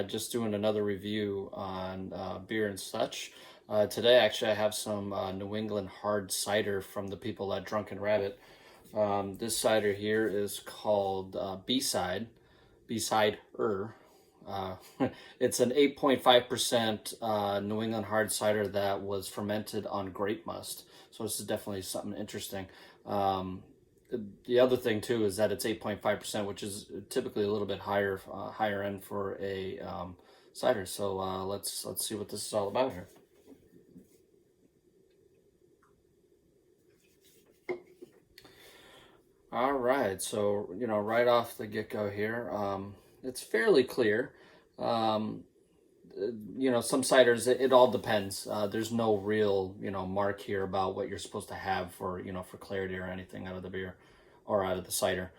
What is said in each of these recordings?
Just doing another review on beer and such. Today, actually, I have some New England hard cider from the people at Drunken Rabbit. This cider here is called B-Side, B-Side-er. Uh, it's an 8.5% New England hard cider that was fermented on Grape Must. So this is definitely something interesting. The other thing too is that it's 8.5%, which is typically a little bit higher end for a cider. So let's see what this is all about here. All right, so right off the get-go here, it's fairly clear. Um, some ciders, it all depends. There's no real, mark here about what you're supposed to have for clarity or anything out of the beer or out of the cider.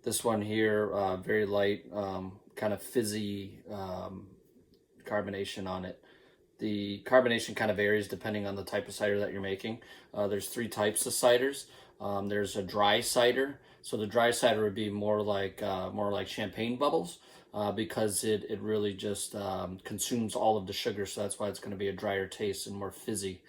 This one here, very light, kind of fizzy carbonation on it. The carbonation kind of varies depending on the type of cider that you're making. There's three types of ciders. There's a dry cider. So the dry cider would be more like champagne bubbles. Because it really just consumes all of the sugar, so that's why it's going to be a drier taste and more fizzy.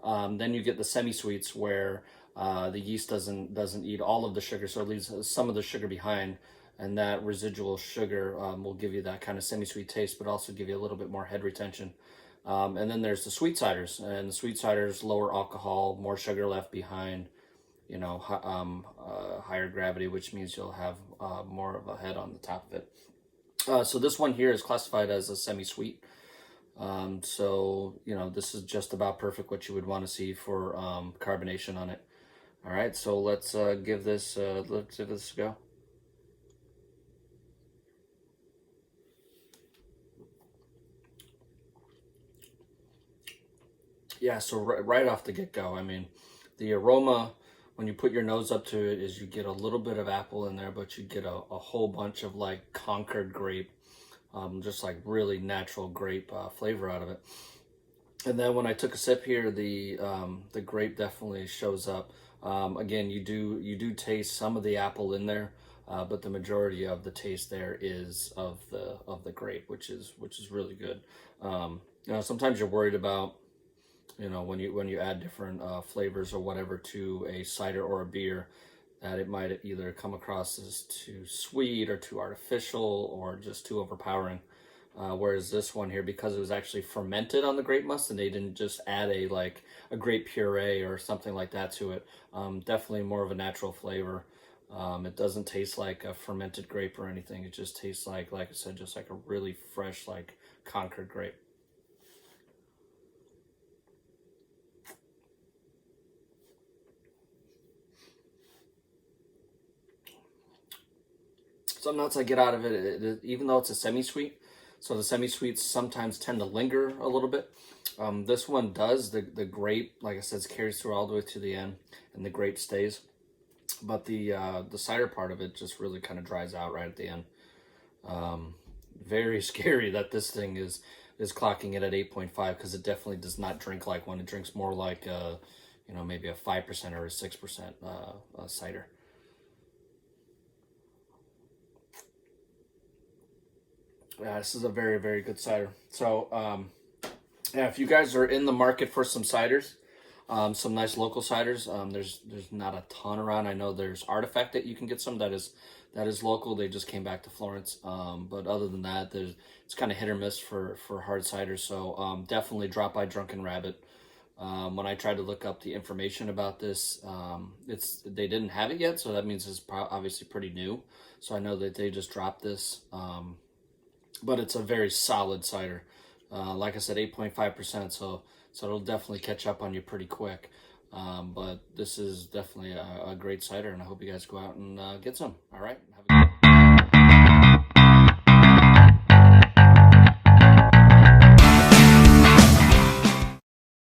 Then you get the semi-sweets where the yeast doesn't eat all of the sugar, so it leaves some of the sugar behind, and that residual sugar will give you that kind of semi-sweet taste, but also give you a little bit more head retention. And then there's the sweet ciders, and the sweet ciders lower alcohol, more sugar left behind, higher gravity, which means you'll have more of a head on the top of it. So this one here is classified as a semi-sweet. This is just about perfect what you would want to see for carbonation on it. All right, so let's give this a go. Yeah, so right off the get-go, I mean, the aroma, when you put your nose up to it, is you get a little bit of apple in there, but you get a whole bunch of like Concord grape, just like really natural grape flavor out of it. And then when I took a sip here, the grape definitely shows up. Again, you do taste some of the apple in there, but the majority of the taste there is of the grape, which is really good. Sometimes you're worried about, when you add different flavors or whatever to a cider or a beer, that it might either come across as too sweet or too artificial or just too overpowering. Whereas this one here, because it was actually fermented on the Grape Must and they didn't just add a grape puree or something like that to it, definitely more of a natural flavor. It doesn't taste like a fermented grape or anything. It just tastes like I said, just like a really fresh, like Concord grape. Something else I get out of it, even though it's a semi-sweet, so the semi-sweets sometimes tend to linger a little bit. This one does. The grape, like I said, carries through all the way to the end, and the grape stays. But the cider part of it just really kind of dries out right at the end. Very scary that this thing is clocking it at 8.5, because it definitely does not drink like one. It drinks more like maybe a 5% or a 6% cider. Yeah, this is a very, very good cider. So, yeah, if you guys are in the market for some ciders, some nice local ciders, there's not a ton around. I know there's Artifact that you can get some that is local. They just came back to Florence. But other than that, it's kind of hit or miss for hard ciders. So definitely drop by Drunken Rabbit. When I tried to look up the information about this, they didn't have it yet, so that means it's obviously pretty new. So I know that they just dropped this. But it's a very solid cider. Like I said, 8.5%, so it'll definitely catch up on you pretty quick. But this is definitely a great cider, and I hope you guys go out and get some. All right, have a good